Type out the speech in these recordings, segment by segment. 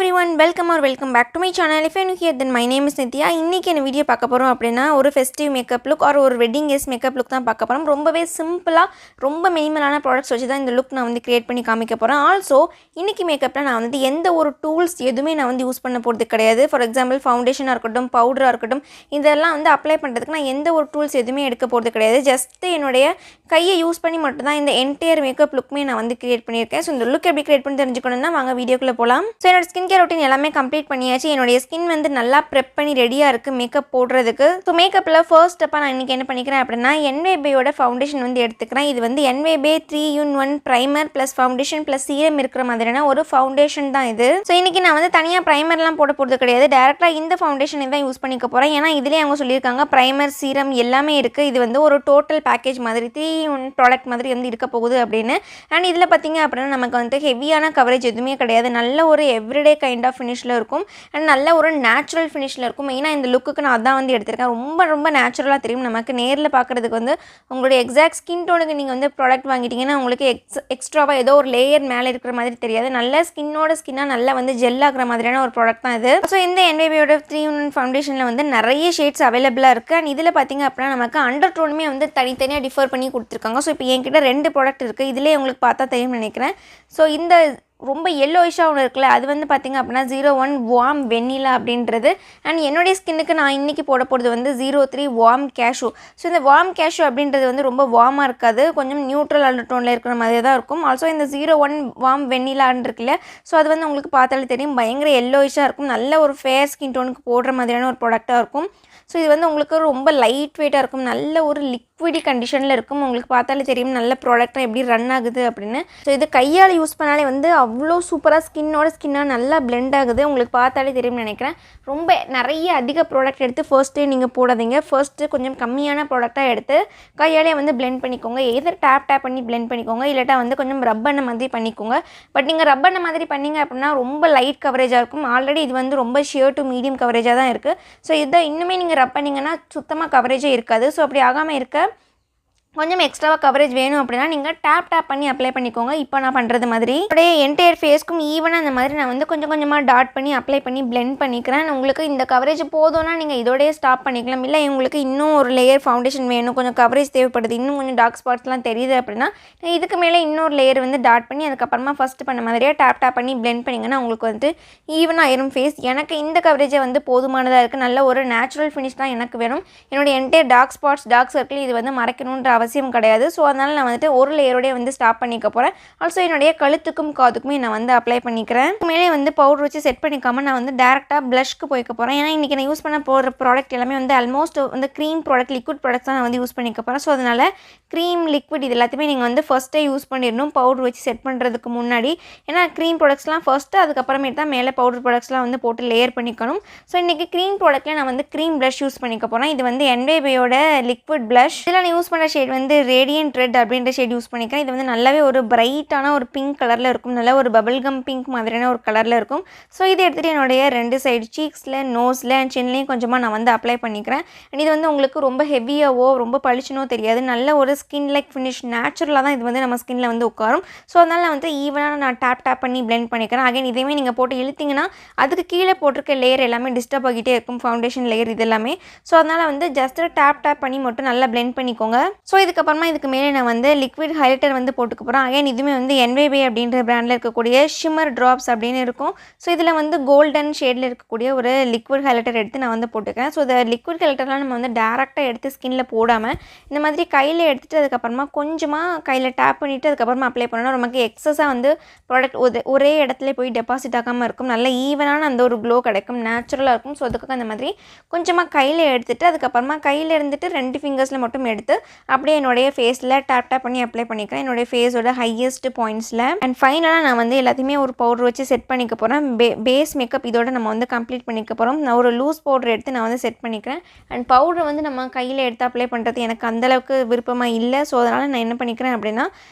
everyone, welcome back to my channel. If you're new here, then my name is Nithya. இன்னைக்கு என்ன video பார்க்க போறோம் அப்படினா ஒரு ஃபெஸ்டிவ் மேக்கப் லுக் ஆர் ஒரு வெட்டிங் கேஸ் மேக்கப் லுக் தான் பார்க்க போறோம். ரொம்பவே சிம்பிளா ரொம்ப மினிமலான ப்ராடக்ட்ஸ் வச்சு தான் இந்த லுக் நான் வந்து கிரியேட் பண்ணி காமிக்க போறேன். ஆல்சோ இன்னைக்கு மேக்கப்ல நான் வந்து எந்த ஒரு டூல்ஸ் எதுமே நான் வந்து யூஸ் பண்ண போறது கிடையாது. ஃபார் எக்ஸாம்பிள் ஃபவுண்டேஷனா இருக்கட்டும், பவுடரா இருக்கட்டும், இதெல்லாம் வந்து அப்ளை பண்றதுக்கு நான் எந்த ஒரு டூல்ஸ் எதுமே எடுக்க போறது கிடையாது. ஜஸ்ட் என்னோட கையை யூஸ் பண்ணி மட்டும் தான் இந்த என்டையர் மேக்கப் லுக்மே நான் வந்து கிரியேட் பண்ணியிருக்கேன். ஸோ இந்த லுக் எப்படி கிரியேட் பண்ணி தெரிஞ்சுக்கணும்னா வாங்க வீடியோக்குள்ள போகலாம். ஸோ என்னோட ஸ்கின் கேர் ரொட்டீன் எல்லாமே கம்ப்ளீட் பண்ணியாச்சு. என்னுடைய ஸ்கின் வந்து நல்லா ப்ரெப் பண்ணி ரெடியாக இருக்குது மேக்கப் போடுறதுக்கு. ஸோ மேக்கப்பில் ஃபர்ஸ்ட் ஸ்டெப்பாக நான் இன்றைக்கி என்ன பண்ணிக்கிறேன் அப்படின்னா என்வேபேயோட ஃபவுண்டேஷன் வந்து எடுத்துக்கிறேன். இது வந்து என்வேபே 3-in-1 primer plus foundation plus serum இருக்கிற மாதிரியான ஒரு ஃபவுண்டேஷன் தான் இது. ஸோ இன்றைக்கி நான் வந்து தனியாக ப்ரைமர்லாம் போட போகிறது கிடையாது. டேரெக்டாக இந்த ஃபவுண்டேஷனை தான் யூஸ் பண்ணிக்க போகிறேன். ஏன்னா இதிலே அவங்க சொல்லியிருக்காங்க ப்ரைமர் சீரம் எல்லாமே இருக்குது. இது வந்து ஒரு டோட்டல் பேக்கேஜ் மாதிரி 3-in-1 ப்ராடக்ட் மாதிரி வந்து இருக்க போகுது அப்படின்னு. அண்ட் இதில் பார்த்திங்க அப்படின்னா நமக்கு வந்து ஹெவியான கவரேஜ் எதுவுமே கிடையாது. நல்ல ஒரு எவ்ரிடே கைண்ட் ஆஃப் ஃபினிஷில் இருக்கும் அண்ட் நல்ல ஒரு நேச்சுரல் ஃபினிஷில் இருக்கும். மெயினாக இந்த லுக்குக்கு நான் அதான் வந்து எடுத்திருக்கேன். ரொம்ப நேச்சுரலாக தெரியும். நமக்கு நேரில் பார்க்குறதுக்கு வந்து உங்களுடைய எக்ஸாக்ட் ஸ்கின் டோனுக்கு நீங்கள் வந்து ப்ராடக்ட் வாங்கிட்டீங்கன்னா உங்களுக்கு எக்ஸ்ட்ராவாக ஏதோ ஒரு லேயர் மேலே இருக்கிற மாதிரி தெரியாது. நல்ல ஸ்கின்னாக நல்லா வந்து ஜெல் ஆகிற மாதிரியான ஒரு ப்ராடக்ட் தான் இது. ஸோ இந்த என்வேபியோட 3-in-1 ஃபவுண்டேஷனில் வந்து நிறைய ஷேட்ஸ் அவைலபிளாக இருக்குது. அண்ட் இதில் பார்த்திங்க அப்படின்னா நமக்கு அண்டர் டோனுமே வந்து தனித்தனியாக டிஃபர் பண்ணி கொடுத்துருக்காங்க. ஸோ இப்போ என்கிட்ட 2 ப்ராடக்ட் இருக்குது. இதிலே உங்களுக்கு பார்த்தா தெரியும்னு நினைக்கிறேன். ஸோ இந்த ரொம்ப எல்லோயிஷாக ஒன்று இருக்குல்ல, அது வந்து பார்த்திங்க அப்படின்னா 01 வார்ம் வெண்ணிலா அப்படின்றது. அண்ட் என்னுடைய ஸ்கின்னுக்கு நான் இன்றைக்கி போட போகிறது வந்து 03 வார்ம் கேஷு. ஸோ இந்த வார்ம் கேஷு அப்படின்றது வந்து ரொம்ப வார்மாக இருக்காது, கொஞ்சம் நியூட்ரல் அண்டர் டோனில் இருக்கிற மாதிரி தான் இருக்கும். ஆல்சோ இந்த 01 வார்ம் வெண்ணிலான்னு இருக்குல்ல, ஸோ அது வந்து உங்களுக்கு பார்த்தாலே தெரியும் பயங்கர எல்லோயிஷாக இருக்கும். நல்ல ஒரு ஃபேர் ஸ்கின் டோனுக்கு போடுற மாதிரியான ஒரு ப்ராடக்டாக இருக்கும். ஸோ இது வந்து உங்களுக்கு ரொம்ப லைட் வெயிட்டாக இருக்கும், நல்ல ஒரு லிக்விடி கண்டிஷனில் இருக்கும். உங்களுக்கு பார்த்தாலே தெரியும் நல்ல ப்ராடக்டாக எப்படி ரன் ஆகுது அப்படின்னு. ஸோ இது கையால் யூஸ் பண்ணாலே வந்து அவ்வளோ சூப்பராக ஸ்கின்னாக நல்லா பிளெண்ட் ஆகுது. உங்களுக்கு பார்த்தாலே தெரியும்னு நினைக்கிறேன். ரொம்ப நிறைய அதிக ப்ராடக்ட் எடுத்து ஃபர்ஸ்ட்டே நீங்கள் போடாதீங்க. ஃபர்ஸ்ட்டு கொஞ்சம் கம்மியான ப்ராடக்டாக எடுத்து கையாலே வந்து பிளெண்ட் பண்ணிக்கோங்க. எதர் டேப் பண்ணி பிளெண்ட் பண்ணிக்கோங்க, இல்லாட்டா வந்து கொஞ்சம் ரப் பண்ண மாதிரி பண்ணிக்கோங்க. பட் நீங்கள் ரப் பண்ண மாதிரி பண்ணிங்க அப்படின்னா ரொம்ப லைட் கவரேஜாக இருக்கும். ஆல்ரெடி இது வந்து ரொம்ப ஷியர் டு மீடியம் கவரேஜாக தான் இருக்குது. ஸோ இதை இன்னுமே நீங்கள் ரப் பண்ணிங்கன்னா சுத்தமாக கவரேஜே இருக்காது. ஸோ அப்படி ஆகாமல் இருக்க கொஞ்சம் எக்ஸ்ட்ராவாக கவரேஜ் வேணும் அப்படின்னா நீங்கள் டேப் பண்ணி அப்ளை பண்ணிக்கோங்க. இப்போ நான் பண்ணுறது மாதிரி அப்படியே என்டையர் ஃபேஸ்க்கும் ஈவனாக அந்த மாதிரி நான் வந்து கொஞ்சமாக டாட் பண்ணி அப்ளை பண்ணி பிளெண்ட் பண்ணிக்கிறேன். உங்களுக்கு இந்த கவரேஜ் போதும்னா நீங்கள் இதோடய ஸ்டாப் பண்ணிக்கலாம். இல்லை உங்களுக்கு இன்னும் ஒரு லேயர் ஃபவுண்டேஷன் வேணும், கொஞ்சம் கவரேஜ் தேவைப்படுது, இன்னும் கொஞ்சம் டார்க் ஸ்பாட்ஸ்லாம் தெரியுது அப்படின்னா இதுக்கு மேலே இன்னொரு லேயர் வந்து டாட் பண்ணி அதுக்கப்புறமா ஃபஸ்ட்டு பண்ண மாதிரியே டேப் பண்ணி பிளெண்ட் பண்ணிங்கன்னா உங்களுக்கு வந்து ஈவனாக ஆயிரும் ஃபேஸ். எனக்கு இந்த கவரேஜை வந்து போதுமானதாக இருக்குது. நல்ல ஒரு நேச்சுரல் ஃபினிஷ் தான் எனக்கு வேணும். என்னோடய entire dark spots dark circle இது வந்து மறைக்கணுன்ற அவசியம் கிடையாது. ஸோ அதனால் நான் வந்துட்டு ஒரு லேயரோடய வந்து ஸ்டாப் பண்ணிக்க போகிறேன். ஆல்சோ என்னுடைய கழுத்துக்கும் காதுக்குமே நான் வந்து அப்ளை பண்ணிக்கிறேன். மேலே வந்து பவுடர் வச்சு செட் பண்ணிக்காமல் நான் வந்து டேரெக்டாக ப்ளஷ்க்கு போய்க்க போகிறேன். ஏன்னா இன்றைக்கி நான் யூஸ் பண்ண போகிற ப்ராடக்ட் எல்லாமே வந்து ஆல்மோஸ்ட் வந்து க்ரீம் ப்ராடக்ட், லிக்விட் ப்ராடக்ட்ஸ் தான் நான் வந்து யூஸ் பண்ணிக்க போகிறேன். ஸோ அதனால் க்ரீம் லிக்விட் இது எல்லாத்தையுமே நீங்கள் வந்து ஃபஸ்ட்டே யூஸ் பண்ணிடணும் பவுடர் வச்சு செட் பண்ணுறதுக்கு முன்னாடி. ஏன்னா க்ரீம் ப்ராடக்ட்ஸ்லாம் ஃபஸ்ட்டு, அதுக்கப்புறமேட்டு தான் மேலே பவுடர் ப்ராடக்ட்ஸ்லாம் வந்து போட்டு லேயர் பண்ணிக்கணும். ஸோ இன்றைக்கி க்ரீம் ப்ராடக்ட்டில் நான் வந்து க்ரீம் ப்ளஷ் யூஸ் பண்ணிக்க போகிறேன். இது வந்து என்வேபேயோட லிக்விட் ப்ளஷ். இதில் நான் யூஸ் பண்ணுற ஷேட் வந்து ரேடியன்ட் ரெட் அப்படின்ற ஷேட் யூஸ் பண்ணிக்கிறேன். இது வந்து நல்லாவே ஒரு பிரைட்டான ஒரு பிங்க் கலரில் இருக்கும், நல்ல ஒரு பபிள்கம் பிங்க் மாதிரியான ஒரு கலரில் இருக்கும். ஸோ இதை எடுத்துகிட்டு என்னுடைய 2 சைடு சீக்ஸில், நோஸில் அண்ட் சின்லேயும் கொஞ்சமாக நான் வந்து அப்ளை பண்ணிக்கிறேன். அண்ட் இது வந்து உங்களுக்கு ரொம்ப ஹெவியாவோ ரொம்ப பளிச்சுனோ தெரியாது. நல்ல ஒரு ஸ்கின் லைக் ஃபினிஷ், நேச்சுரலாக தான் இது வந்து நம்ம ஸ்கின்னில் வந்து உட்காரும். ஸோ அதனால் நான் வந்து ஈவனாக நான் டேப் பண்ணி பிளெண்ட் பண்ணிக்கிறேன். அகைன் இதையுமே நீங்கள் போட்டு இழுத்திங்கன்னா அதுக்கு கீழே போட்டிருக்க லேயர் எல்லாமே டிஸ்டர்ப் ஆகிட்டே இருக்கும், ஃபவுண்டேஷன் லேயர் இது எல்லாமே. ஸோ அதனால் வந்து ஜஸ்ட் டேப் பண்ணி மட்டும் நல்லா பிளெண்ட் பண்ணிக்கோங்க. ஸோ இதுக்கப்புறமா இதுக்கு மேலே நான் வந்து லிக்விட் ஹைலைட்டர் வந்து போட்டுக்க போகிறேன். அகைன் இதுவுமே வந்து என்வேபே அப்படின்ற பிராண்டில் இருக்கக்கூடிய ஷிம்மர் ட்ராப்ஸ் அப்படின்னு இருக்கும். ஸோ இதில் வந்து கோல்டன் ஷேடில் இருக்கக்கூடிய ஒரு லிக்விட் ஹைலைட்டர் எடுத்து நான் வந்து போட்டுக்கிறேன். ஸோ இந்த லிக்விட் ஹைலைட்டர்லாம் நம்ம வந்து டேரெக்டாக எடுத்து ஸ்கின்னில் போடாமல் இந்த மாதிரி கையில் எடுத்துகிட்டு அதுக்கப்புறமா கொஞ்சமாக கையில் டேப் பண்ணிவிட்டு அதுக்கப்புறமா அப்ளை பண்ணணும். நமக்கு எக்ஸஸாக வந்து ப்ராடக்ட் ஒரே இடத்துல போய் டெபாசிட் ஆகாமல் இருக்கும். நல்ல ஈவனான அந்த ஒரு க்ளோ கிடைக்கும், நேச்சுரலாக இருக்கும். ஸோ அதுக்காக அந்த மாதிரி கொஞ்சமாக கையில் எடுத்துகிட்டு அதுக்கப்புறமா கையில் இருந்துட்டு 2 ஃபிங்கர்ஸில் மட்டும் எடுத்து அப்படியே என்னுடைய ஃபேஸில் டேப் பண்ணி அப்ளை பண்ணிக்கிறேன், என்னோடய ஃபேஸோட ஹையஸ்ட் பாயிண்ட்ஸில். அண்ட் ஃபைனலாக நான் வந்து எல்லாத்தையுமே ஒரு பவுடர் வச்சு செட் பண்ணிக்க போகிறேன். பேஸ் மேக்கப் இதோட நம்ம வந்து கம்ப்ளீட் பண்ணிக்க போகிறோம். நான் ஒரு லூஸ் பவுடர் எடுத்து நான் வந்து செட் பண்ணிக்கிறேன். அண்ட் பவுடர் வந்து நம்ம கையில் எடுத்து அப்ளை பண்ணுறது எனக்கு அந்தளவுக்கு விருப்பமாக இல்லை. ஸோ அதனால் நான் என்ன பண்ணிக்கிறேன் அப்படின்னா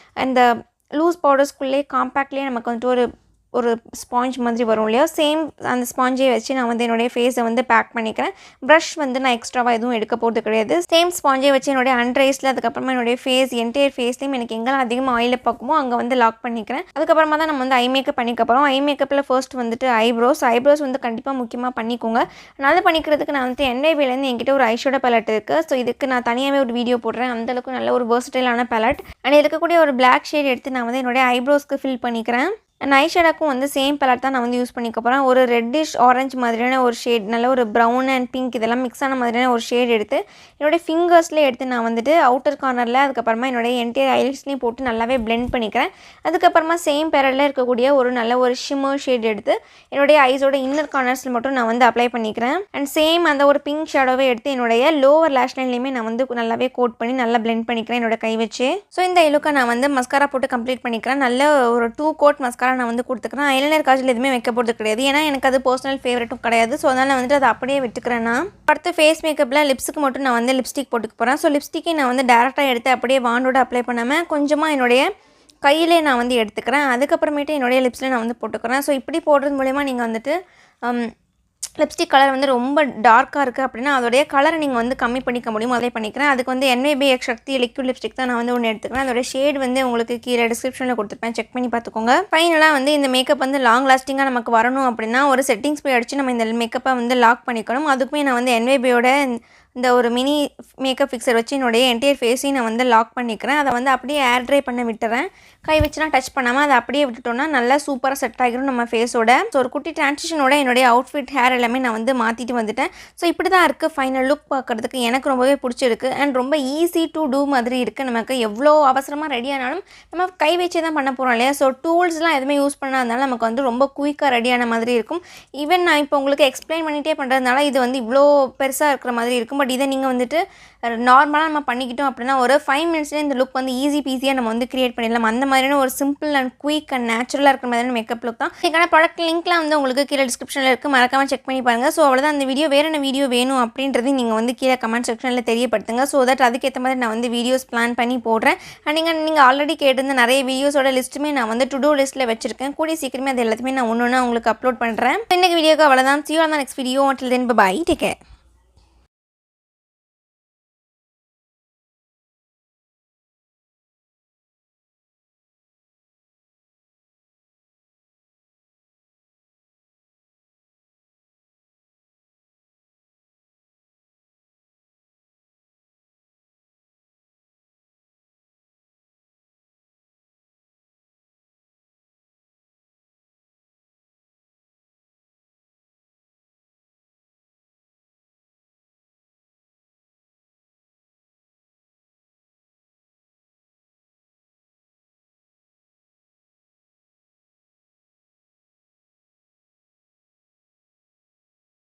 அந்த லூஸ் பவுடர்ஸ்குள்ளே காம்பேக்ட்லேயே நமக்கு வந்துட்டு ஒரு ஒரு ஸ்பாஞ்ச் மாதிரி வரும் இல்லையா, சேம் அந்த ஸ்பாஞ்சை வச்சு நான் வந்து என்னுடைய ஃபேஸை வந்து பேக் பண்ணிக்கிறேன். ப்ரஷ் வந்து நான் எக்ஸ்ட்ராவாக எதுவும் எடுக்க போகிறது கிடையாது. சேம் ஸ்பாஞ்சை வச்சு என்னுடைய அண்டர் ஐஸில், அதுக்கப்புறமா என்னுடைய ஃபேஸ் என்டையர் ஃபேஸ்லேயும் எனக்கு எங்கெல்லாம் அதிகமாக ஆயிலை பார்க்குமோ அங்கே வந்து லாக் பண்ணிக்கிறேன். அதுக்கப்புறமா தான் நம்ம வந்து ஐ மேக்கப் பண்ணிக்கப்புறம் ஐ மேக்கப்பில் ஃபர்ஸ்ட் வந்துட்டு ஐப்ரோஸ் வந்து கண்டிப்பாக முக்கியமாக பண்ணிக்கோங்க. நல்லா பண்ணிக்கிறதுக்கு நான் வந்து என்ஐபிலேருந்து என்கிட்ட ஒரு ஐஷேடோ பேலட் இருக்குது. ஸோ இதுக்கு நான் தனியாகவே ஒரு வீடியோ போடுறேன். அந்தளவுக்கு நல்ல ஒரு வெர்சடைலான பேலட். அண்ட் இருக்கக்கூடிய ஒரு பிளாக் ஷேட் எடுத்து நான் வந்து என்னுடைய ஐப்ரோஸ்க்கு ஃபில் பண்ணிக்கிறேன். அண்ட் ஐஷேடோக்கும் வந்து சேம் பேலட் தான் நான் வந்து யூஸ் பண்ணிக்க போகிறேன். ஒரு ரெட்டிஷ் ஆரஞ்சு மாதிரியான ஒரு ஷேட், நல்ல ஒரு ப்ரௌன் அண்ட் பிங்க் இதெல்லாம் மிக்ஸ் ஆன மாதிரியான ஒரு ஷேட் எடுத்து என்னுடைய ஃபிங்கர்ஸ்லேயே எடுத்து நான் வந்துட்டு அவுட்டர் கார்னரில், அதுக்கப்புறமா என்னுடைய என்டையர் ஐலிட்ஸ்லேயும் போட்டு நல்லாவே பிளெண்ட் பண்ணிக்கிறேன். அதுக்கப்புறமா சேம் பேலட்டில் இருக்கக்கூடிய ஒரு நல்ல ஒரு ஷிம்மர் ஷேட் எடுத்து என்னுடைய ஐஸோட இன்னர் கார்னர்ஸில் மட்டும் நான் வந்து அப்ளை பண்ணிக்கிறேன். அண்ட் சேம் அந்த ஒரு பிங்க் ஷேடோவை எடுத்து என்னுடைய லோவர் லேஷ் லைன்லேயுமே நான் வந்து நல்லாவே கோட் பண்ணி நல்லா பிளெண்ட் பண்ணிக்கிறேன் என்னோட கை வச்சு. ஸோ இந்த ஐலுக்கை நான் வந்து மஸ்காரா போட்டு கம்ப்ளீட் பண்ணிக்கிறேன். நல்ல ஒரு 2 கோட் மஸ்காரா நான் வந்து கொடுத்துக்கிறேன். ஐலைனர் காஜல் எதுவுமே வைக்க போகிறது கிடையாது, ஏன்னா எனக்கு அது பர்சனல் ஃபேவரட்டும் கிடையாது. ஸோ அதனால் நான் வந்துட்டு அதை அப்படியே விட்டுக்கிறேன். நான் அடுத்து ஃபேஸ் மேக்கப்பில் லிப்ஸுக்கு மட்டும் நான் வந்து லிப்ஸ்டிக் போட்டுக்க போகிறேன். ஸோ லிப்ஸ்டிக்கை நான் வந்து டேரெக்டாக எடுத்து அப்படியே வாண்டோட அப்ளை பண்ணாமல் கொஞ்சமாக என்னுடைய கையிலே நான் வந்து எடுத்துக்கிறேன். அதுக்கப்புறமேட்டு என்னுடைய லிப்ஸில் நான் வந்து போட்டுக்கிறேன். ஸோ இப்படி போடுறது மூலமா நீங்கள் வந்துட்டு லிப்ஸ்டிக் கலர் வந்து ரொம்ப டார்க்காக இருக்குது அப்படின்னா அதோடைய கலரை நீங்கள் வந்து கம்மி பண்ணிக்க முடியும். அதே பண்ணிக்கிறேன். அதுக்கு வந்து NYBX சக்தி லிக்விட் லிப்ஸ்டிக் தான் நான் வந்து ஒன்று எடுத்துக்கிறேன். அதோட ஷேட் வந்து உங்களுக்கு கீழே டிஸ்கிரிப்ஷனில் கொடுத்துருப்பேன், செக் பண்ணி பார்த்துக்கோங்க. ஃபைனலாக வந்து இந்த மேக்கப் வந்து லாங் லாஸ்டிங்காக நமக்கு வரணும் அப்படின்னா ஒரு செட்டிங்ஸ் போய் அடித்து நம்ம இந்த மேக்கப்பை வந்து லாக் பண்ணிக்கணும். அதுக்குமே நான் வந்து NYBயோட இந்த ஒரு மினி மேக்கப் ஃபிக்ஸர் வச்சு என்னுடைய என்டையர் ஃபேஸையும் நான் வந்து லாக் பண்ணிக்கிறேன். அதை வந்து அப்படியே ஏர் ட்ரை பண்ண விட்டுறேன். கை வச்சுலாம் டச் பண்ணாமல் அதை அப்படியே விட்டுட்டோம்னா நல்லா சூப்பராக செட் ஆகிரும் நம்ம ஃபேஸோட. ஸோ ஒரு குட்டி டிரான்சிஷனோட என்னுடைய அவுட்ஃபிட், ஹேர் எல்லாமே நான் வந்து மாற்றிட்டு வந்துட்டேன். ஸோ இப்படி தான் இருக்குது ஃபைனல் லுக். பார்க்குறதுக்கு எனக்கு ரொம்பவே பிடிச்சிருக்கு அண்ட் ரொம்ப ஈஸி டு டூ மாதிரி இருக்குது. நமக்கு எவ்வளோ அவசரமாக ரெடி ஆனாலும் நம்ம கை வச்சே தான் பண்ண போகிறோம் இல்லையா. ஸோ டூல்ஸ்லாம் எதுவுமே யூஸ் பண்ணாதனால நமக்கு வந்து ரொம்ப குயிக்காக ரெடியான மாதிரி இருக்கும். ஈவன் நான் இப்போ உங்களுக்கு எக்ஸ்பிளைன் பண்ணிகிட்டே பண்ணுறதுனால இது வந்து இவ்வளோ பெருசாக இருக்கிற மாதிரி இருக்கும். பட் இதை நீங்கள் வந்துட்டு நார்மலாக நம்ம பண்ணிக்கிட்டோம் அப்படின்னா ஒரு 5 மினிட்ஸ்லேயே இந்த லுக் வந்து ஈஸி பீஸியாக நம்ம வந்து கிரியேட் பண்ணிடலாம். அந்த மாதிரியான ஒரு சிம்பிள் அண்ட் குயிக் அண்ட் நேச்சுரலாக இருக்கிற மாதிரியான மேக்கப் லுக் தான். இதுக்கான ப்ராடக்ட் லிங்க்லாம் வந்து உங்களுக்கு கீழே டிஸ்கிரிப்ஷனில் இருக்குது, மறக்காமல் செக் பண்ணி பாருங்கள். ஸோ அவ்வளோதான், அந்த வீடியோ வேறு என்ன வீடியோ வேணும் அப்படின்றதையும் நீங்கள் வந்து கீழே கமெண்ட் செக்ஷனில் தெரியப்படுத்துங்க. ஸோ தட் அதுக்கேற்ற மாதிரி நான் வந்து வீடியோஸ் பிளான் பண்ணி போடுறேன். அண்ட் நீங்கள் ஆல்ரெடி கேட்டிருந்த நிறைய வீடியோஸோட லிஸ்ட்டுமே நான் வந்து டு டூ லிஸ்ட்டில் வச்சிருக்கேன். கூடிய சீக்கிரமே அது எல்லாத்தையுமே நான் ஒன்று உங்களுக்கு அப்லோட் பண்ணுறேன். இன்னைக்கு வீடியோக்கு அவ்வளோதான். See you on the next video. Until then, bye bye. Take care.